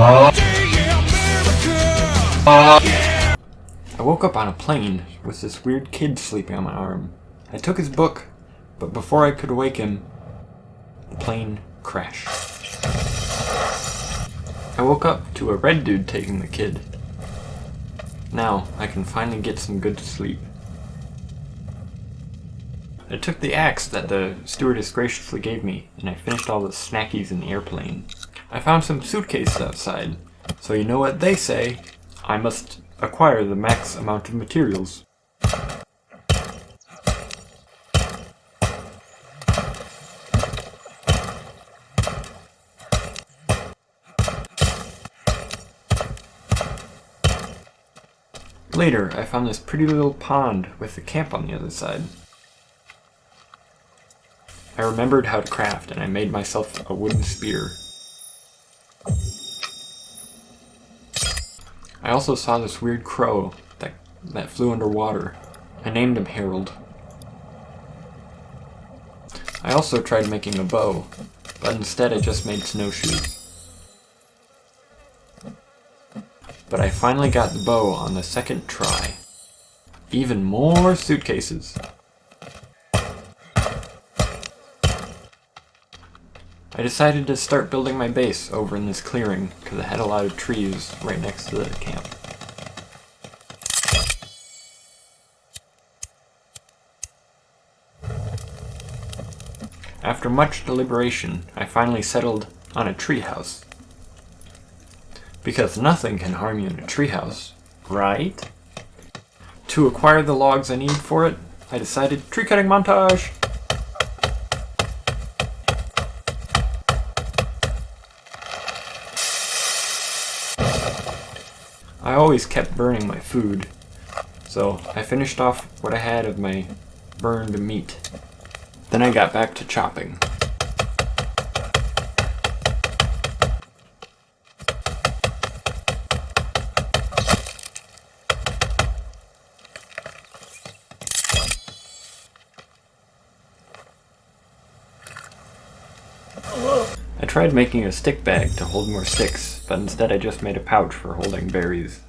I woke up on a plane with this weird kid sleeping on my arm. I took his book, but before I could wake him, the plane crashed. I woke up to a red dude taking the kid. Now, I can finally get some good sleep. I took the axe that the stewardess graciously gave me, and I finished all the snackies in the airplane. I found some suitcases outside, so you know what they say, I must acquire the max amount of materials. Later, I found this pretty little pond with a camp on the other side. I remembered how to craft, and I made myself a wooden spear. I also saw this weird crow that flew underwater. I named him Harold. I also tried making a bow, but instead I just made snowshoes. But I finally got the bow on the second try. Even more suitcases. I decided to start building my base over in this clearing because it had a lot of trees right next to the camp. After much deliberation, I finally settled on a treehouse. Because nothing can harm you in a treehouse, right? To acquire the logs I need for it, I decided tree cutting montage! I always kept burning my food, so I finished off what I had of my burned meat. Then I got back to chopping. I tried making a stick bag to hold more sticks, but instead I just made a pouch for holding berries.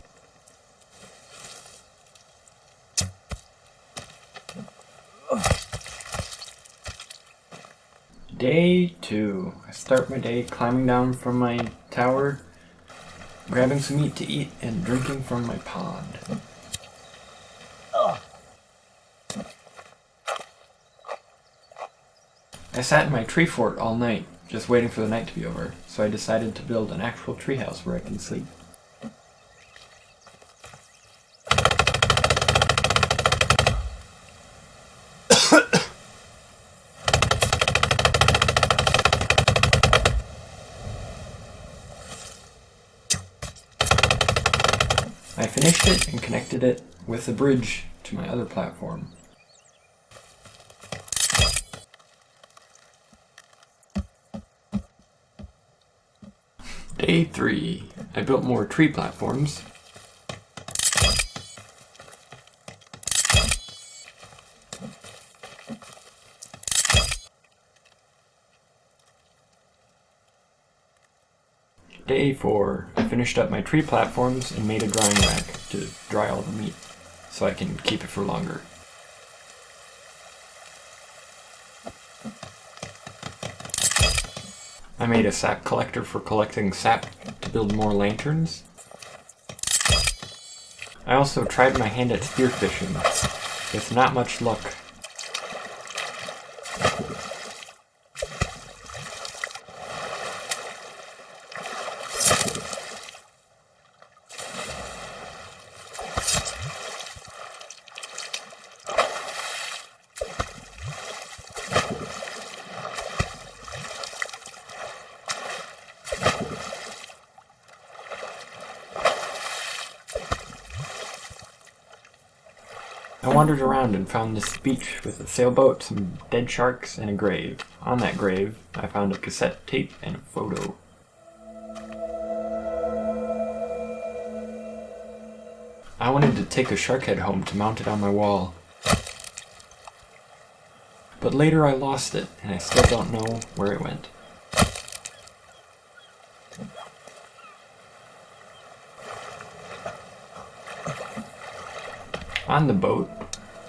Day 2. I start my day climbing down from my tower, grabbing some meat to eat, and drinking from my pond. I sat in my tree fort all night, just waiting for the night to be over, so I decided to build an actual treehouse where I can sleep. I finished it and connected it with a bridge to my other platform. Day 3. I built more tree platforms. Day 4. I finished up my tree platforms and made a drying rack to dry all the meat, so I can keep it for longer. I made a sap collector for collecting sap to build more lanterns. I also tried my hand at spearfishing, with not much luck. I wandered around and found this beach with a sailboat, some dead sharks, and a grave. On that grave, I found a cassette tape and a photo. I wanted to take a shark head home to mount it on my wall. But later I lost it, and I still don't know where it went. On the boat,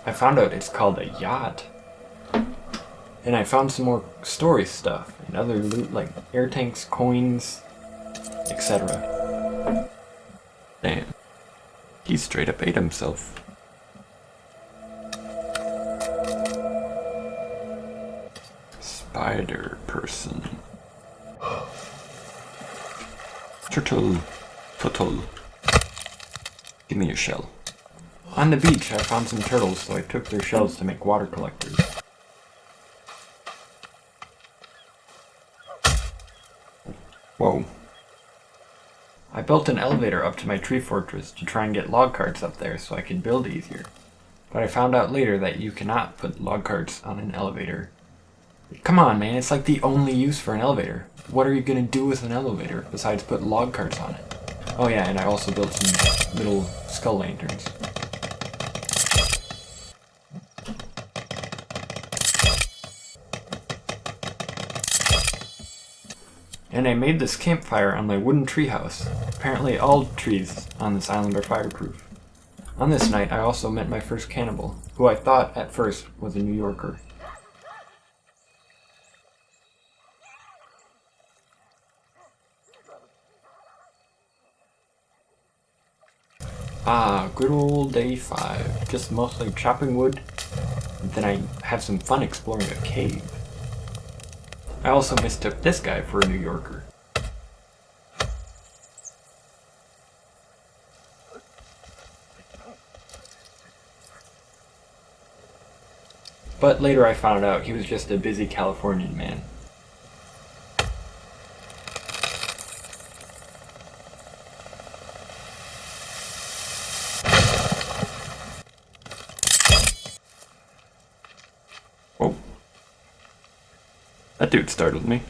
I found out it's called a yacht. And I found some more story stuff and other loot like air tanks, coins, etc. Damn. He straight up ate himself. Spider person. Turtle. Give me your shell. On the beach, I found some turtles, so I took their shells to make water collectors. Whoa. I built an elevator up to my tree fortress to try and get log carts up there so I could build easier. But I found out later that you cannot put log carts on an elevator. Come on, man, it's like the only use for an elevator. What are you gonna do with an elevator besides put log carts on it? Oh yeah, and I also built some little skull lanterns. And I made this campfire on my wooden treehouse. Apparently all trees on this island are fireproof. On this night, I also met my first cannibal, who I thought at first was a New Yorker. Ah, good old day 5. Just mostly chopping wood, and then I have some fun exploring a cave. I also mistook this guy for a New Yorker. But later I found out he was just a busy Californian man. Whoa. That dude startled me.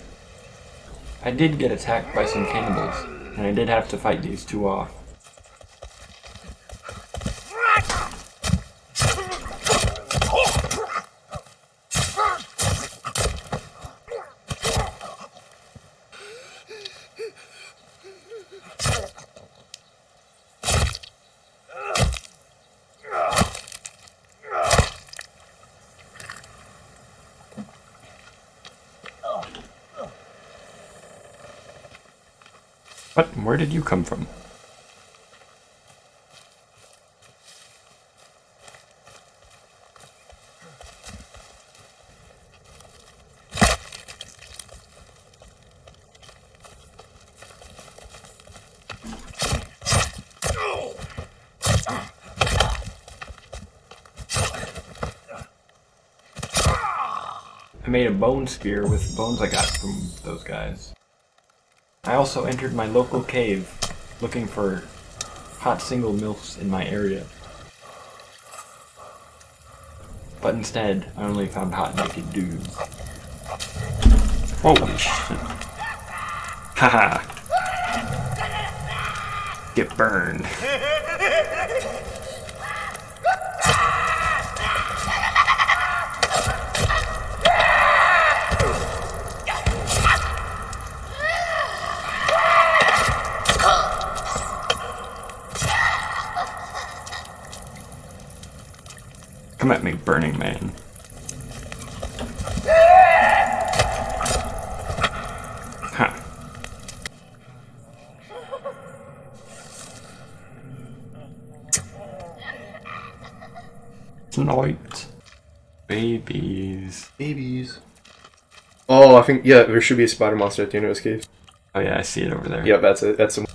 I did get attacked by some cannibals, and I did have to fight these two off. What? Where did you come from? I made a bone spear with bones I got from those guys. I also entered my local cave, looking for hot single milfs in my area. But instead, I only found hot naked dudes. Holy shit. Haha. Get burned. Come at me, Burning Man. Huh. Night. Babies. Babies. Oh, I think, yeah, there should be a spider monster at the end of this cave. Oh yeah, I see it over there. Yeah, that's it. That's the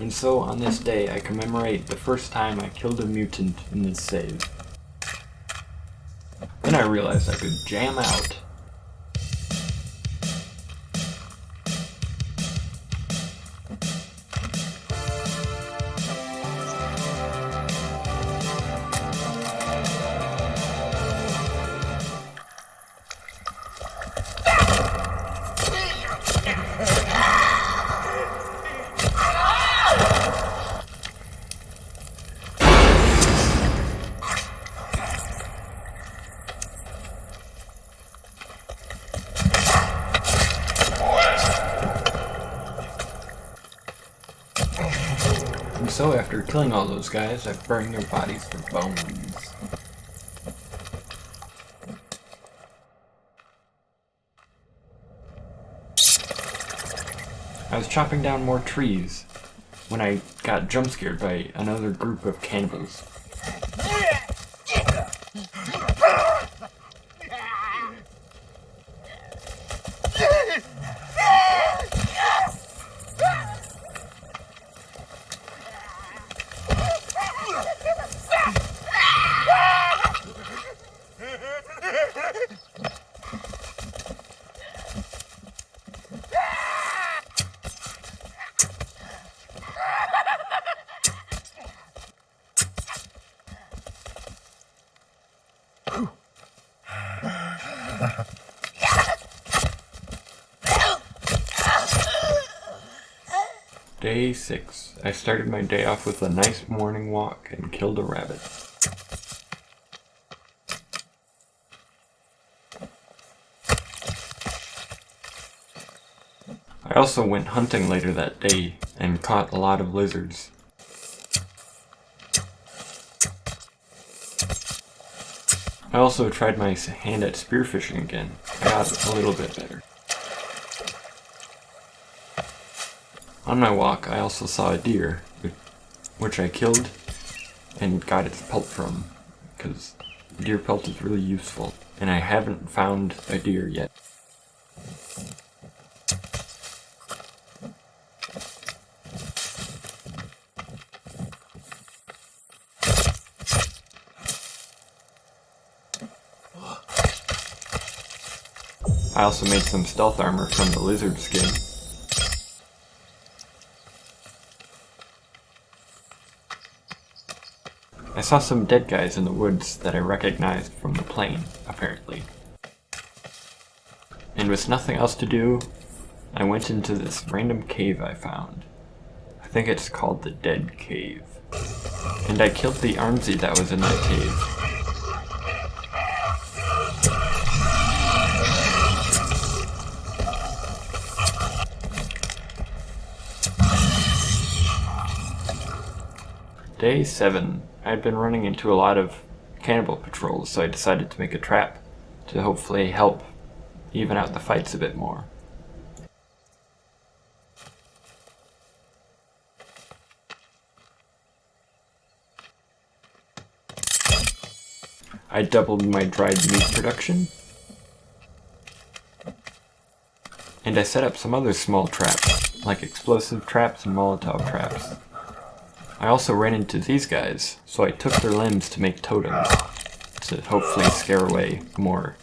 And so on this day I commemorate the first time I killed a mutant in this save. Then I realized I could jam out. And so after killing all those guys, I burned their bodies for bones. I was chopping down more trees when I got jump scared by another group of cannibals. Day 6. I started my day off with a nice morning walk and killed a rabbit. I also went hunting later that day and caught a lot of lizards. I also tried my hand at spearfishing again. I got a little bit better. On my walk, I also saw a deer, which I killed and got its pelt from, because deer pelt is really useful, and I haven't found a deer yet. I also made some stealth armor from the lizard skin. I saw some dead guys in the woods that I recognized from the plane, apparently. And with nothing else to do, I went into this random cave I found. I think it's called the Dead Cave. And I killed the Armsy that was in that cave. Day 7. I had been running into a lot of cannibal patrols, so I decided to make a trap to hopefully help even out the fights a bit more. I doubled my dried meat production, and I set up some other small traps, like explosive traps and Molotov traps. I also ran into these guys, so I took their limbs to make totems, to hopefully scare away more.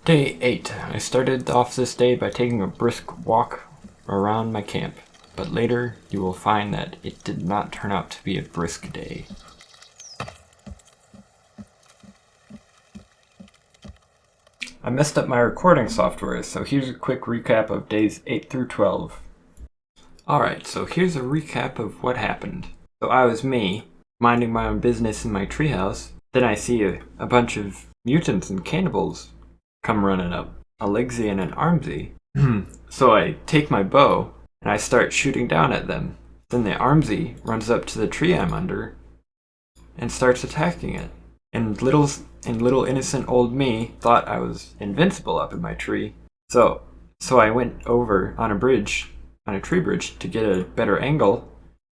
Day 8. I started off this day by taking a brisk walk around my camp, but later you will find that it did not turn out to be a brisk day. I messed up my recording software, so here's a quick recap of days 8 through 12. Alright, so here's a recap of what happened. So I was me, minding my own business in my treehouse, then I see a bunch of mutants and cannibals come running up. A Legsy and an Armsy. So I take my bow and I start shooting down at them. Then the Armsy runs up to the tree I'm under and starts attacking it. And little innocent old me thought I was invincible up in my tree, So I went over on a tree bridge, to get a better angle,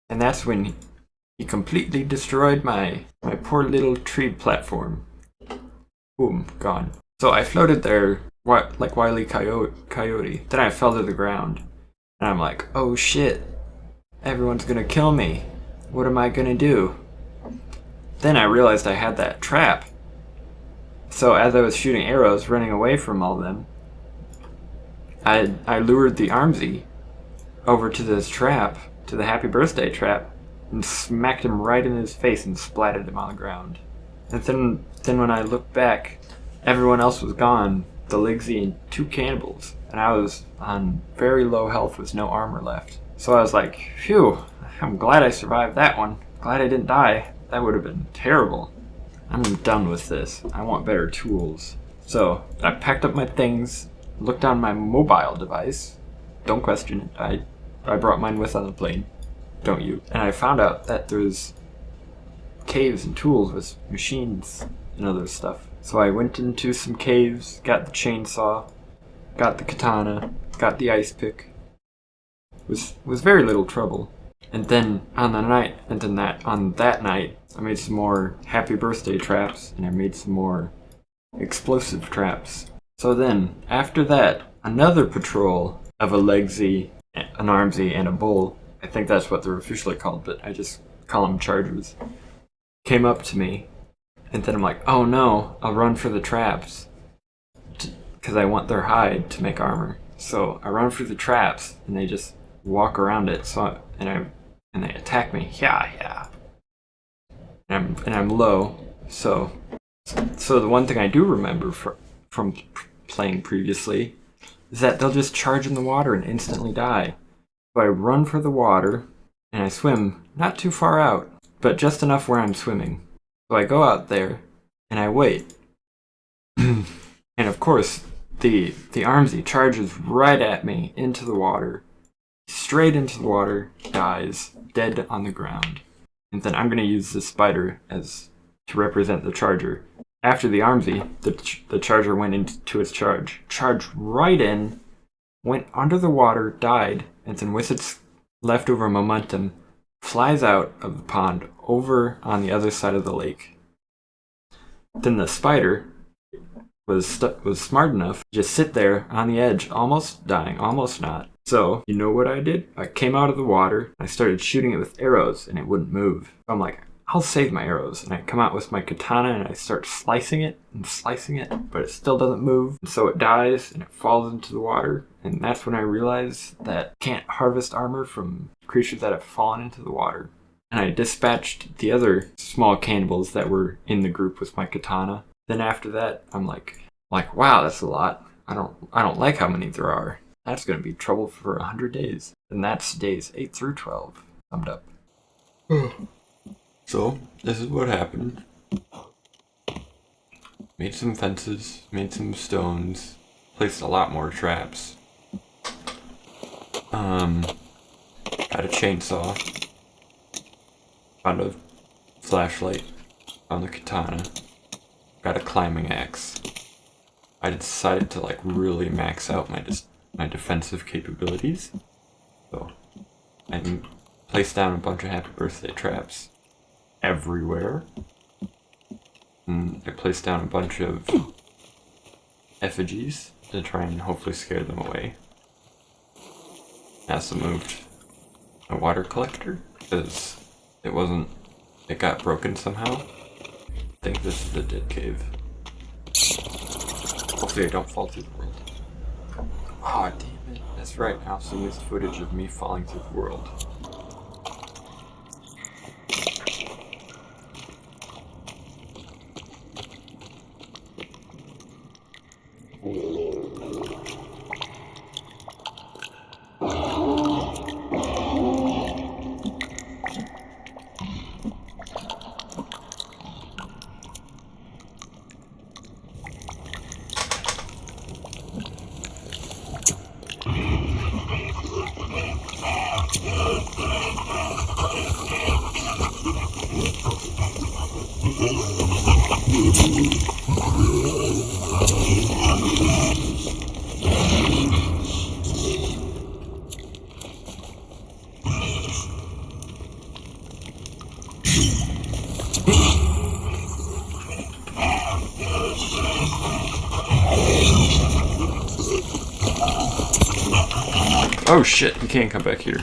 and that's when he completely destroyed my poor little tree platform. Boom, gone. So I floated there like Wile E. Coyote. Then I fell to the ground, and I'm like, oh shit, everyone's gonna kill me. What am I gonna do? Then I realized I had that trap. So as I was shooting arrows, running away from all of them, I lured the Armsy over to this trap, to the happy birthday trap, and smacked him right in his face and splatted him on the ground. And then when I looked back, everyone else was gone, the Ligsy and 2 cannibals, and I was on very low health with no armor left. So I was like, phew, I'm glad I survived that one. Glad I didn't die. That would have been terrible. I'm done with this. I want better tools. So I packed up my things, looked on my mobile device. Don't question it. I brought mine with on the plane. Don't you? And I found out that there's caves and tools with machines and other stuff. So I went into some caves, got the chainsaw, got the katana, got the ice pick. Was very little trouble. And then on that night, I made some more happy birthday traps, and I made some more explosive traps. So then, after that, another patrol of a Legsy, an Armsy, and a Bull, I think that's what they're officially called, but I just call them Chargers, came up to me, and then I'm like, oh no, I'll run for the traps, because I want their hide to make armor. So I run for the traps, and they just walk around it, and they attack me. Yeah. And I'm low, so the one thing I do remember from playing previously is that they'll just charge in the water and instantly die. So I run for the water, and I swim not too far out, but just enough where I'm swimming. So I go out there, and I wait. And of course, the Armsy charges right at me into the water, straight into the water, dies, dead on the ground. And then I'm going to use this spider to represent the charger. After the Armsy, the charger went into its charge. Charged right in, went under the water, died, and then with its leftover momentum, flies out of the pond over on the other side of the lake. Then the spider was smart enough to just sit there on the edge, almost dying, almost not. So, you know what I did? I came out of the water, I started shooting it with arrows, and it wouldn't move. So I'm like, I'll save my arrows. And I come out with my katana, and I start slicing it, but it still doesn't move. And so it dies, and it falls into the water. And that's when I realized that I can't harvest armor from creatures that have fallen into the water. And I dispatched the other small cannibals that were in the group with my katana. Then after that, I'm like, wow, that's a lot. I don't like how many there are. That's going to be trouble for 100 days. And that's days 8 through 12. Summed up. So, this is what happened. Made some fences, made some stones, placed a lot more traps. Got a chainsaw. Found a flashlight. Found the katana. Got a climbing axe. I decided to really max out my defensive capabilities. So I placed down a bunch of happy birthday traps everywhere. And I placed down a bunch of effigies to try and hopefully scare them away. I also moved a water collector because it got broken somehow. I think this is the dead cave. Hopefully I don't fall through the world. Aw, damn it. That's right, I also used footage of me falling through the world. Oh shit, you can't come back here.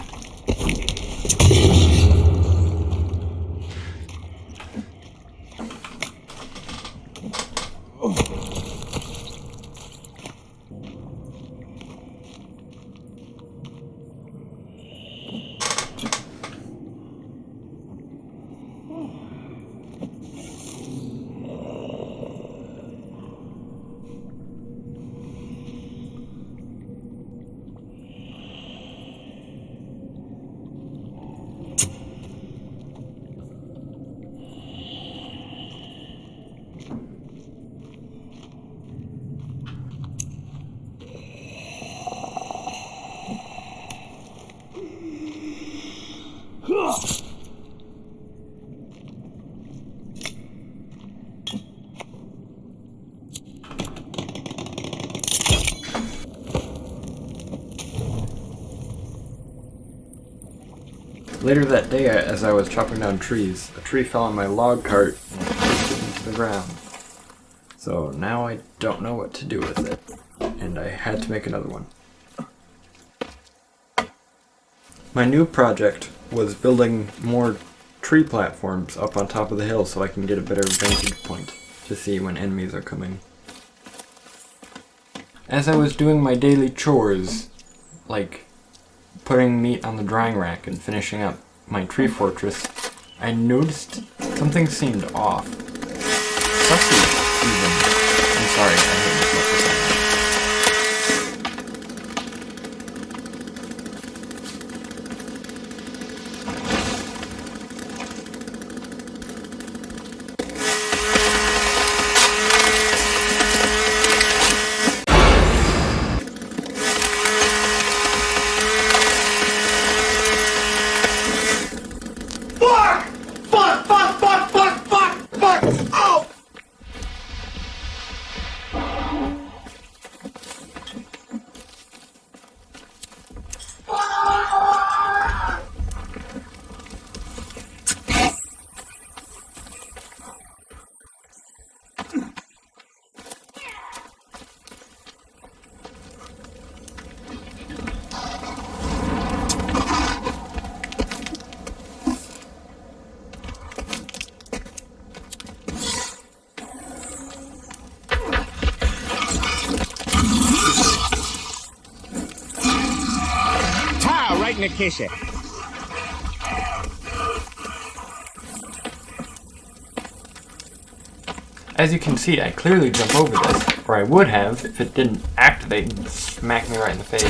Later that day, as I was chopping down trees, a tree fell on my log cart and I pushed it into the ground. So now I don't know what to do with it, and I had to make another one. My new project was building more tree platforms up on top of the hill so I can get a better vantage point to see when enemies are coming. As I was doing my daily chores, like putting meat on the drying rack and finishing up my tree fortress, I noticed something seemed off. Sussy, even. I'm sorry, I hate myself for saying that. Right in the kitchen. As you can see, I clearly jump over this, or I would have if it didn't activate and smack me right in the face.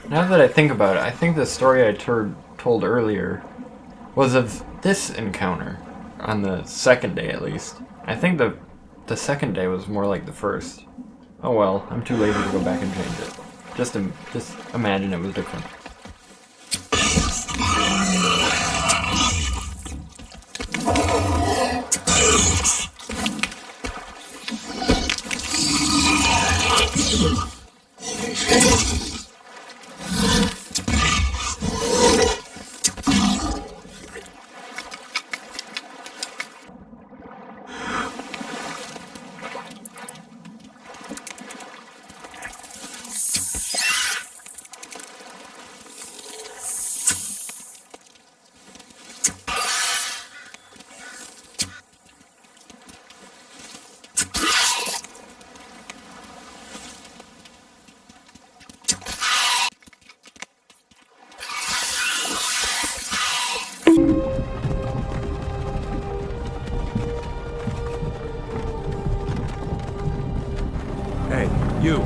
Now that I think about it, I think the story I told earlier was of this encounter, on the second day at least. I think the second day was more like the first. Oh well, I'm too lazy to go back and change it. Just imagine it was different. Hey, you.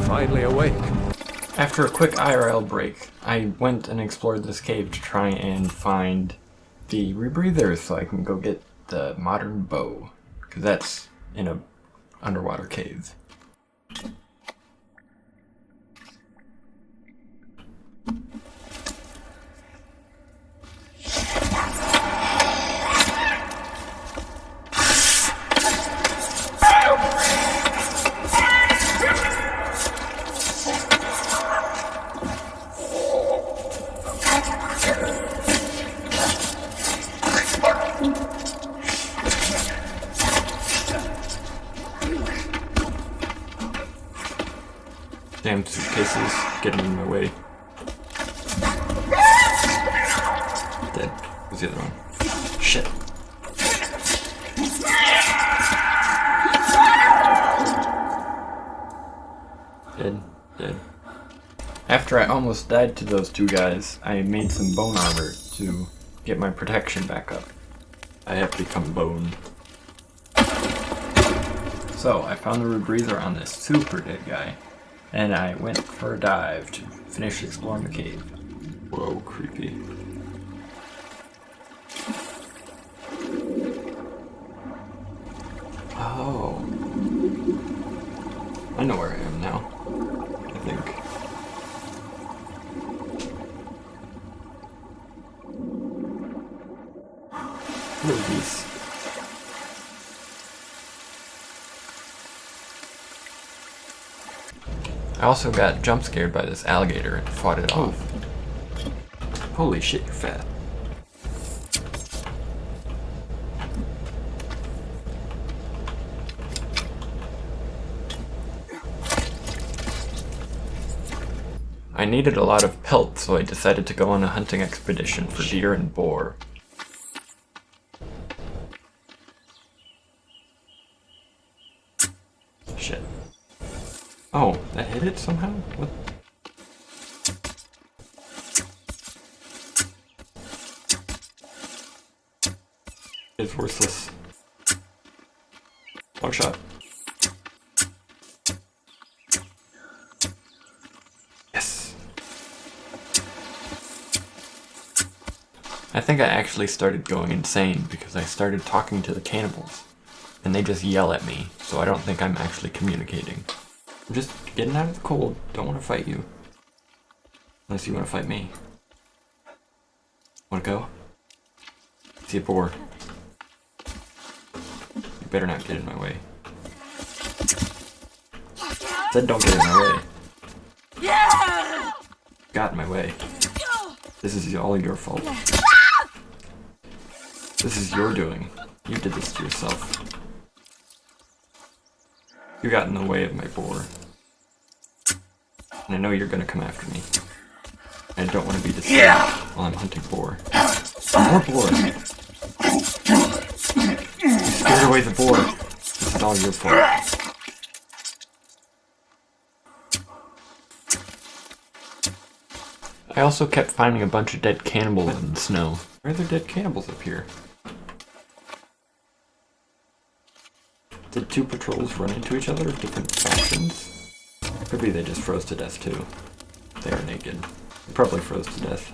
Finally awake. After a quick IRL break, I went and explored this cave to try and find the rebreathers so I can go get the modern bow, because that's in a underwater cave. getting in my way. Dead. Who's the other one? Shit. Dead. After I almost died to those two guys, I made some bone armor to get my protection back up. I have become bone. So, I found the rebreather on this super dead guy, and I went for a dive to finish exploring the cave. Whoa, creepy. Oh. I know where I am now. I think. What are these? I also got jump scared by this alligator and fought it off. Holy shit, you're fat. I needed a lot of pelt, so I decided to go on a hunting expedition for deer and boar. Shit. Oh, that hit it somehow? What? It's worthless. One shot. Yes. I think I actually started going insane because I started talking to the cannibals. And they just yell at me, so I don't think I'm actually communicating. I'm just getting out of the cold. Don't want to fight you. Unless you want to fight me. Want to go? See a boar. You better not get in my way. Said don't get in my way. Got in my way. This is all your fault. This is your doing. You did this to yourself. You got in the way of my boar. And I know you're gonna come after me. I don't want to be disturbed while I'm hunting boar. More boar! You scared away the boar. This is all your fault. I also kept finding a bunch of dead cannibals in the snow. Where are there dead cannibals up here? Did two patrols run into each other of different factions? Could be they just froze to death too. They are naked. They probably froze to death.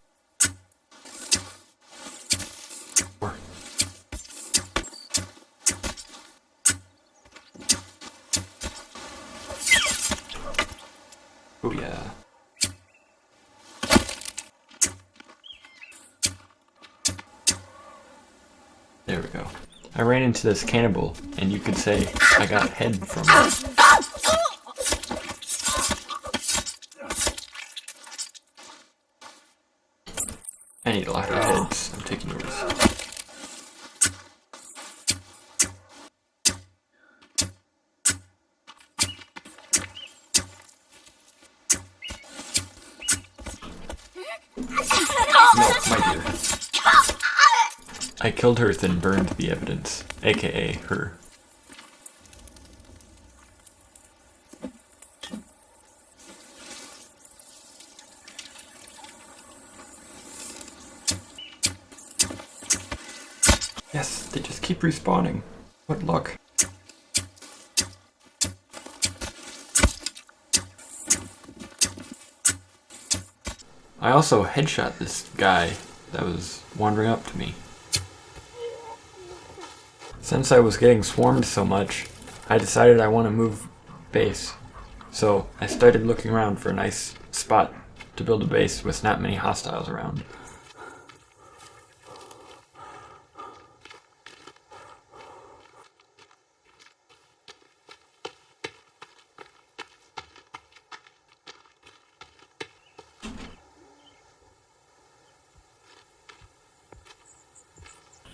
Oh yeah. There we go. I ran into this cannibal, and you could say I got head from it. I need a lot of heads. I'm taking yours. No, my dear. I killed her, then burned the evidence, aka her. Yes, they just keep respawning. What luck. I also headshot this guy that was wandering up to me. Since I was getting swarmed so much, I decided I want to move base. So I started looking around for a nice spot to build a base with not many hostiles around.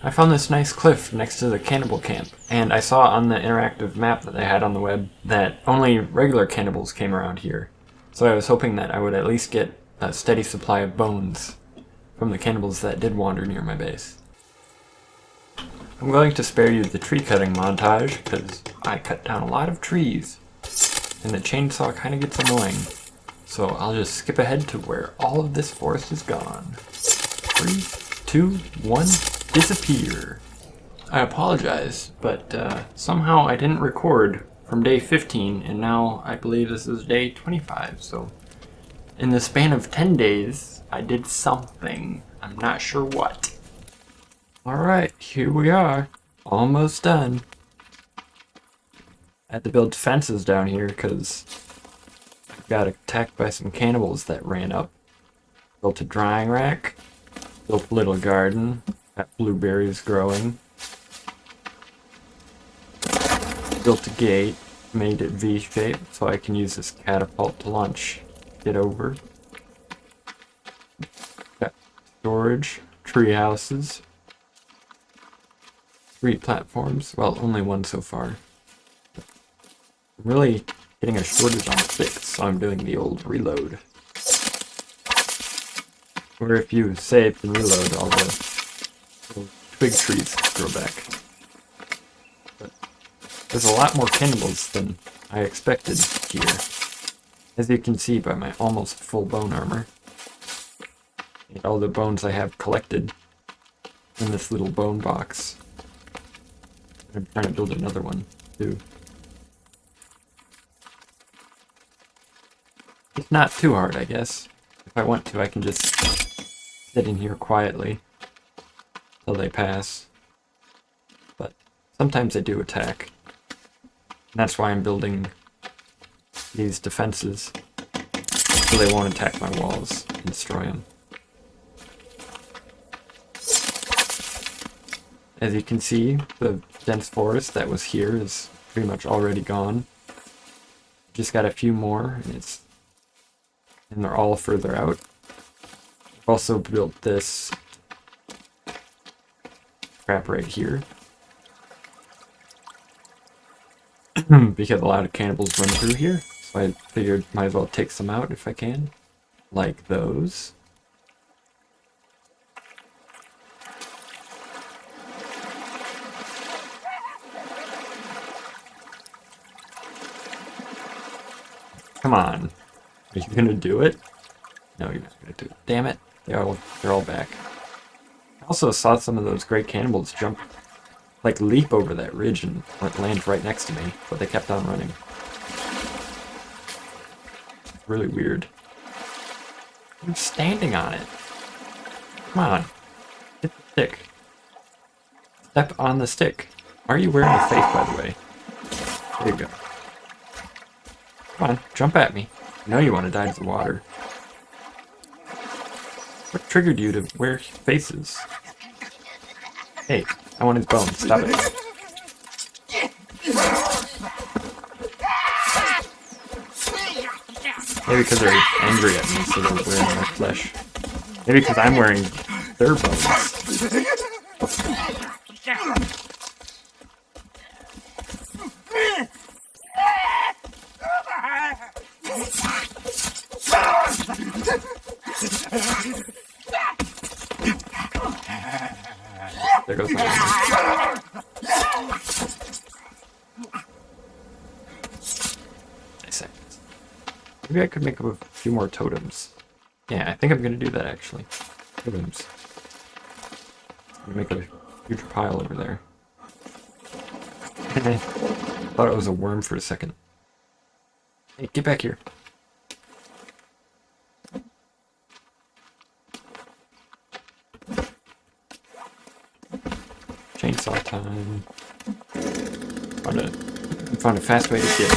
I found this nice cliff next to the cannibal camp, and I saw on the interactive map that they had on the web that only regular cannibals came around here. So I was hoping that I would at least get a steady supply of bones from the cannibals that did wander near my base. I'm going to spare you the tree cutting montage, because I cut down a lot of trees, and the chainsaw kind of gets annoying. So I'll just skip ahead to where all of this forest is gone. 3, 2, 1, disappear. I apologize, but somehow I didn't record from day 15, and now I believe this is day 25, so in the span of 10 days, I did something. I'm not sure what. Alright, here we are. Almost done. I had to build fences down here because I got attacked by some cannibals that ran up. Built a drying rack. Built a little garden. Got blueberries growing. Built a gate. Made it V-shaped so I can use this catapult to launch it over. Got storage. Tree houses. 3 platforms. Well, only 1 so far. I'm really getting a shortage on sticks, so I'm doing the old reload. Where if you save and reload, all the little twig trees grow back. But there's a lot more cannibals than I expected here. As you can see by my almost full bone armor. And all the bones I have collected in this little bone box. I'm trying to build another one, too. It's not too hard, I guess. If I want to, I can just sit in here quietly till they pass. But sometimes they do attack. And that's why I'm building these defenses, so they won't attack my walls and destroy them. As you can see, the dense forest that was here is pretty much already gone. Just got a few more, and they're all further out. I've also built this crap right here. Because a lot of cannibals run through here, so I figured might as well take some out if I can. Like those. Come on. Are you gonna do it? No, you're not gonna do it. Damn it. They're all back. I also saw some of those great cannibals jump, like leap over that ridge and land right next to me, but they kept on running. Really weird. I'm standing on it. Come on. Hit the stick. Step on the stick. Why are you wearing a face, by the way? There you go. Come on, jump at me. I know you want to dive to the water. What triggered you to wear faces? Hey, I want his bones. Stop it. Maybe because they're angry at me, so they're wearing my flesh. Maybe because I'm wearing their bones. There goes my armor. Nice. Maybe I could make up a few more totems. Yeah, I think I'm gonna do that actually. Totems. Make a huge pile over there. Thought it was a worm for a second. Hey, get back here. Chainsaw time. Found a fast way to get rid of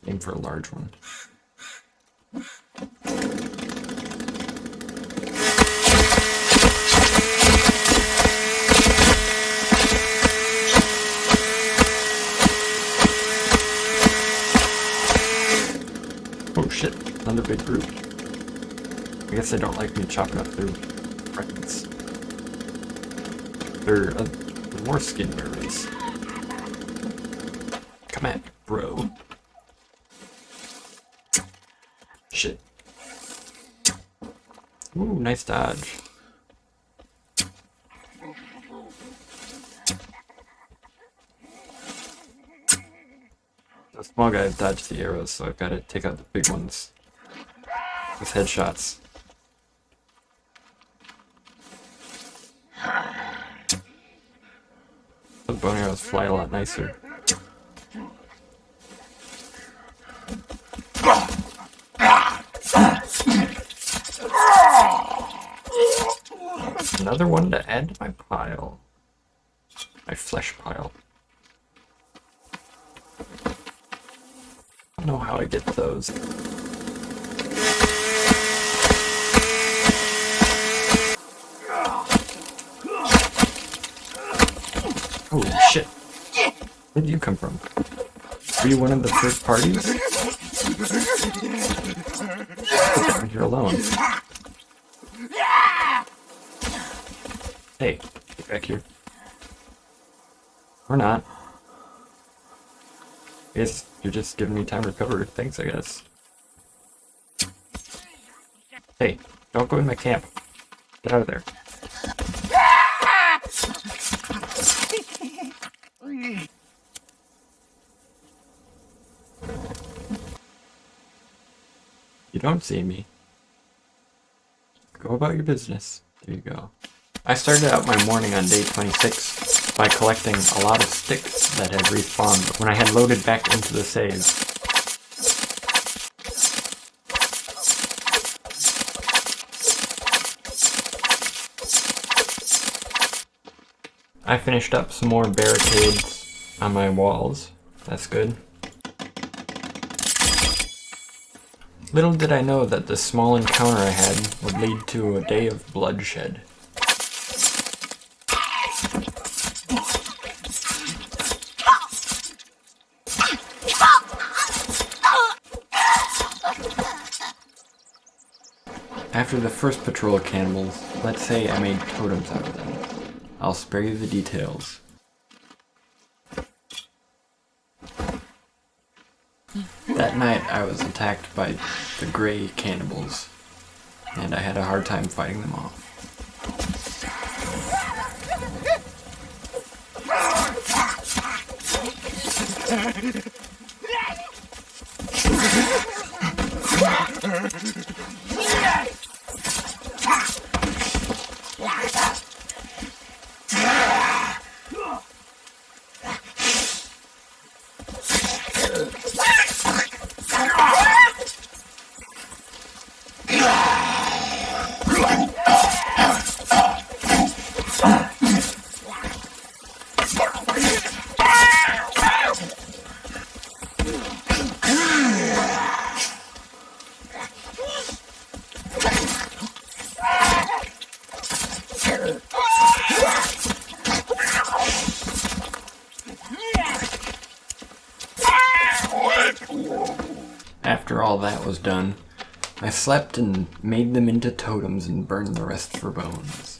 the aim for a large one. Oh shit, another big group. I guess they don't like me chopping up their friends. They're more skin wearers. Come at me, bro. Shit. Ooh, nice dodge. The small guys dodge the arrows, so I've got to take out the big ones with headshots. The bone arrows fly a lot nicer. Another one to add to my pile. My flesh pile. I don't know how I get those. Holy shit. Where did you come from? Were you one of the first parties? Get down here alone. Hey, get back here. Or not. I guess you're just giving me time to recover. Thanks, I guess. Hey, don't go in my camp. Get out of there. You don't see me. Go about your business. There you go. I started out my morning on day 26 by collecting a lot of sticks that had respawned when I had loaded back into the save. I finished up some more barricades on my walls. That's good. Little did I know that the small encounter I had would lead to a day of bloodshed. After the first patrol of cannibals, let's say I made totems out of them. I'll spare you the details. That night I was attacked by the gray cannibals, and I had a hard time fighting them off. After all that was done, I slept and made them into totems and burned the rest for bones.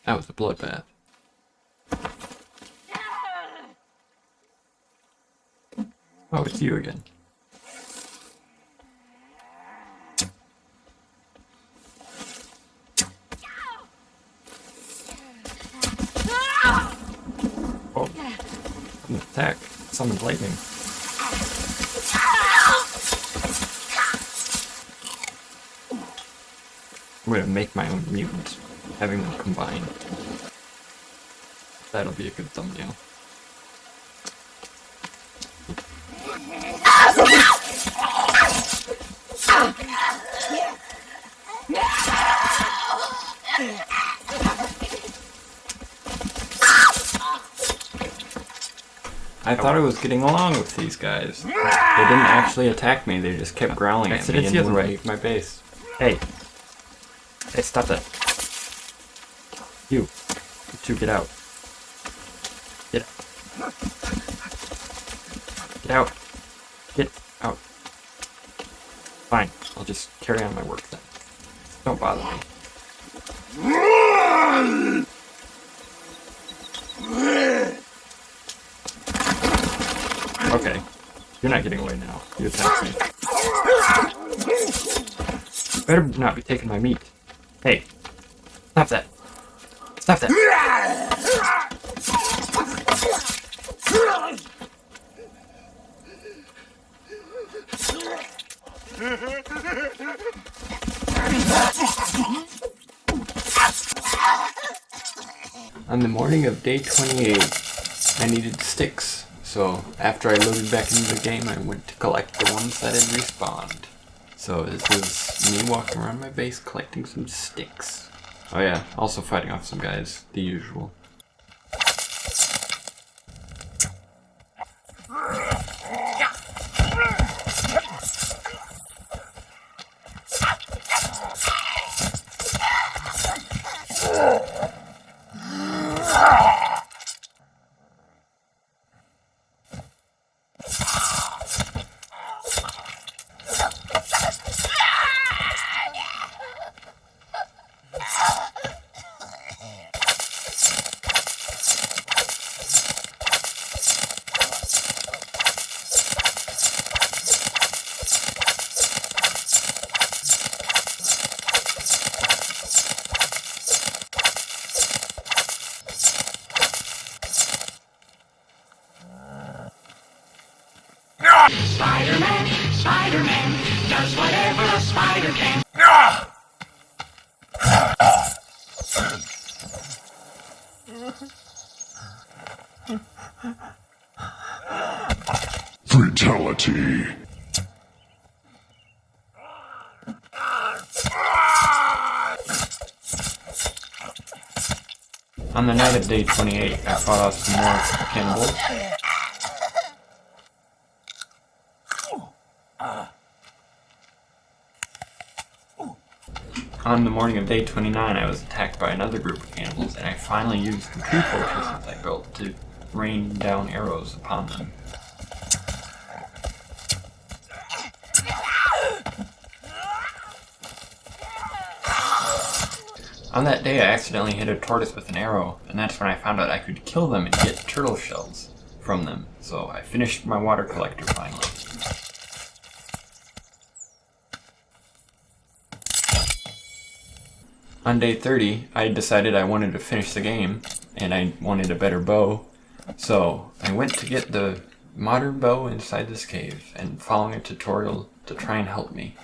That was a bloodbath. Oh, it's you again. Oh, an attack. Summoned lightning. I'm gonna make my own mutants, having them combine. That'll be a good thumbnail. I thought I was getting along with these guys. They didn't actually attack me, they just kept growling at me and wouldn't leave my base. Hey. Hey, stop that. You two, get out. Get out. Get out. Get out. Fine, I'll just carry on my work then. Don't bother me. Okay, you're not getting away now. You attacked me. Better not be taking my meat. Hey, stop that. Stop that. On the morning of day 28, I needed sticks. So after I loaded back into the game, I went to collect the ones that had respawned. So this is me walking around my base collecting some sticks. Oh yeah, also fighting off some guys, the usual. Spider-Man does whatever a spider can. Fatality. On the night of day 28, I fought off some more cannibals. On the morning of day 29, I was attacked by another group of cannibals, and I finally used the tree fortresses I built to rain down arrows upon them. On that day, I accidentally hit a tortoise with an arrow, and that's when I found out I could kill them and get turtle shells from them. So I finished my water collector finally. On day 30, I decided I wanted to finish the game, and I wanted a better bow. So I went to get the modern bow inside this cave, and following a tutorial to try and help me.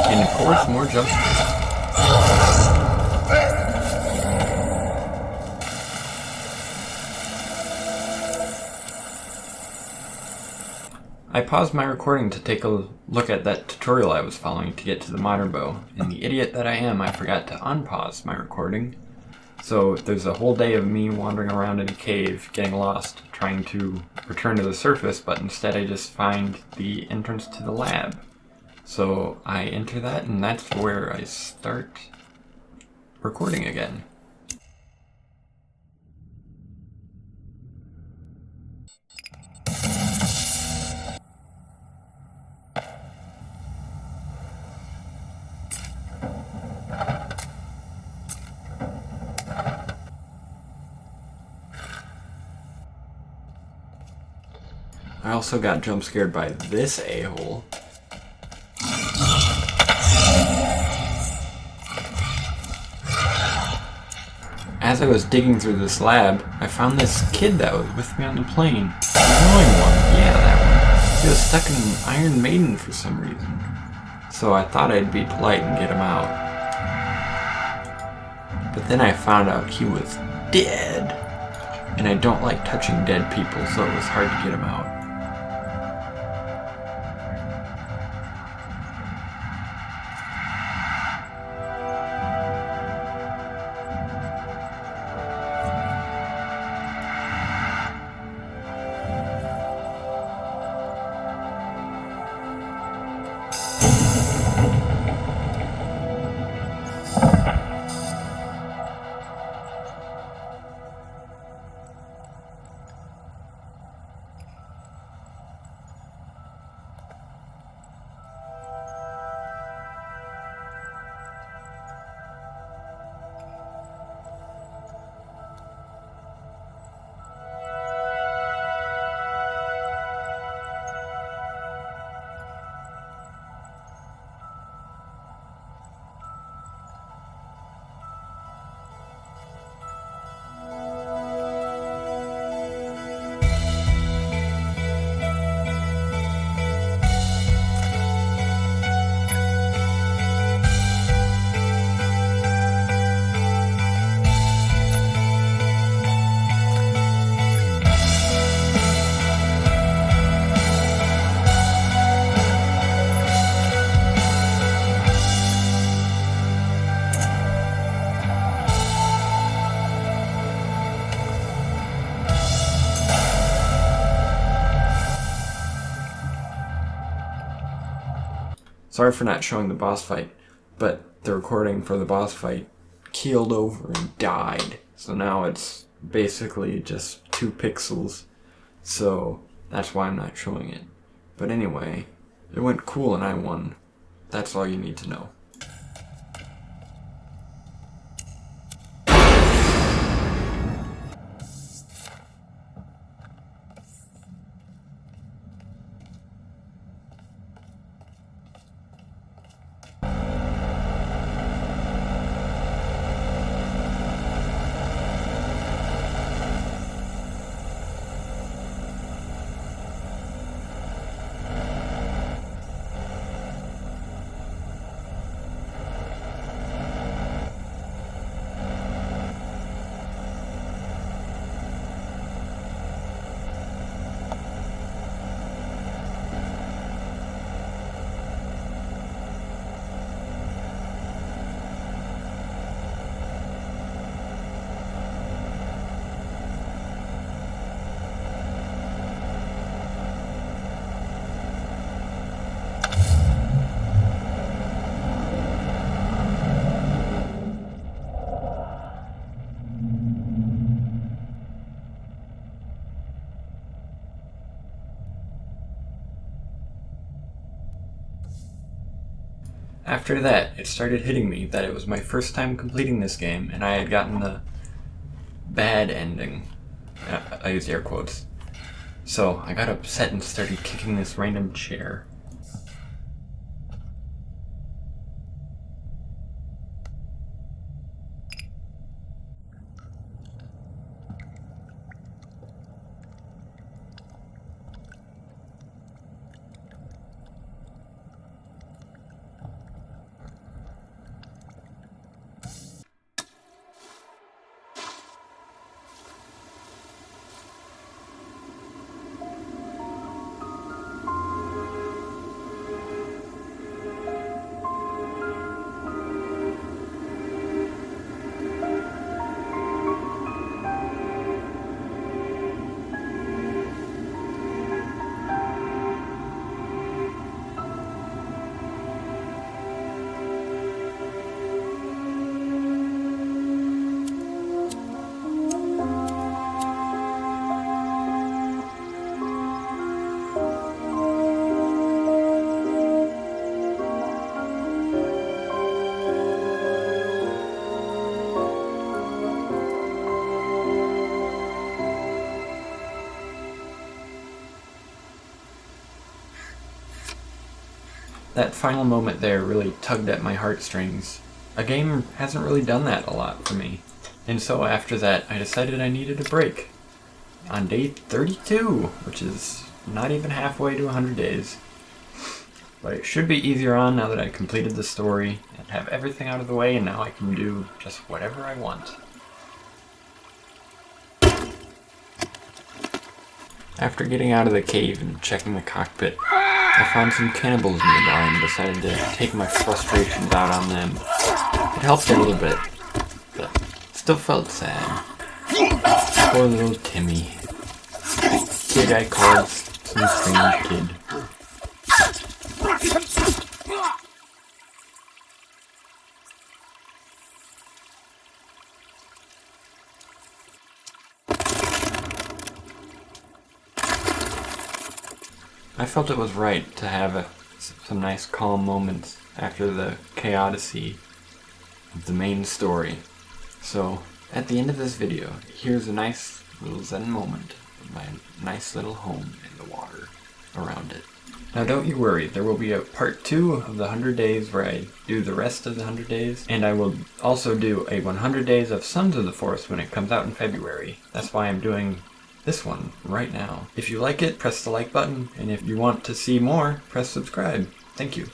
And of course, more jump scares. I paused my recording to take a look at that tutorial I was following to get to the modern bow, and the idiot that I am, I forgot to unpause my recording. So there's a whole day of me wandering around in a cave, getting lost, trying to return to the surface, but instead I just find the entrance to the lab. So I enter that, and that's where I start recording again. I also got jump scared by this a-hole. As I was digging through this lab, I found this kid that was with me on the plane. The annoying one. Yeah, that one. He was stuck in an Iron Maiden for some reason. So I thought I'd be polite and get him out. But then I found out he was dead. And I don't like touching dead people, so it was hard to get him out. Sorry for not showing the boss fight, but the recording for the boss fight keeled over and died. So now it's basically just 2 pixels. So that's why I'm not showing it. But anyway, it went cool and I won. That's all you need to know. After that, it started hitting me that it was my first time completing this game, and I had gotten the bad ending. I use air quotes. So I got upset and started kicking this random chair. That final moment there really tugged at my heartstrings. A game hasn't really done that a lot for me. And so after that, I decided I needed a break. On day 32, which is not even halfway to 100 days. But it should be easier on now that I completed the story and have everything out of the way, and now I can do just whatever I want. After getting out of the cave and checking the cockpit, I found some cannibals nearby and decided to take my frustrations out on them. It helped a little bit, but still felt sad. Poor little Timmy. The kid I called some strange kid. I felt it was right to have some nice calm moments after the chaoticity of the main story. So, at the end of this video, here's a nice little zen moment of my nice little home in the water around it. Now don't you worry, there will be a part 2 of the 100 days where I do the rest of the 100 days, and I will also do a 100 days of Sons of the Forest when it comes out in February. That's why I'm doing this one right now. If you like it, press the like button, and if you want to see more, press subscribe. Thank you.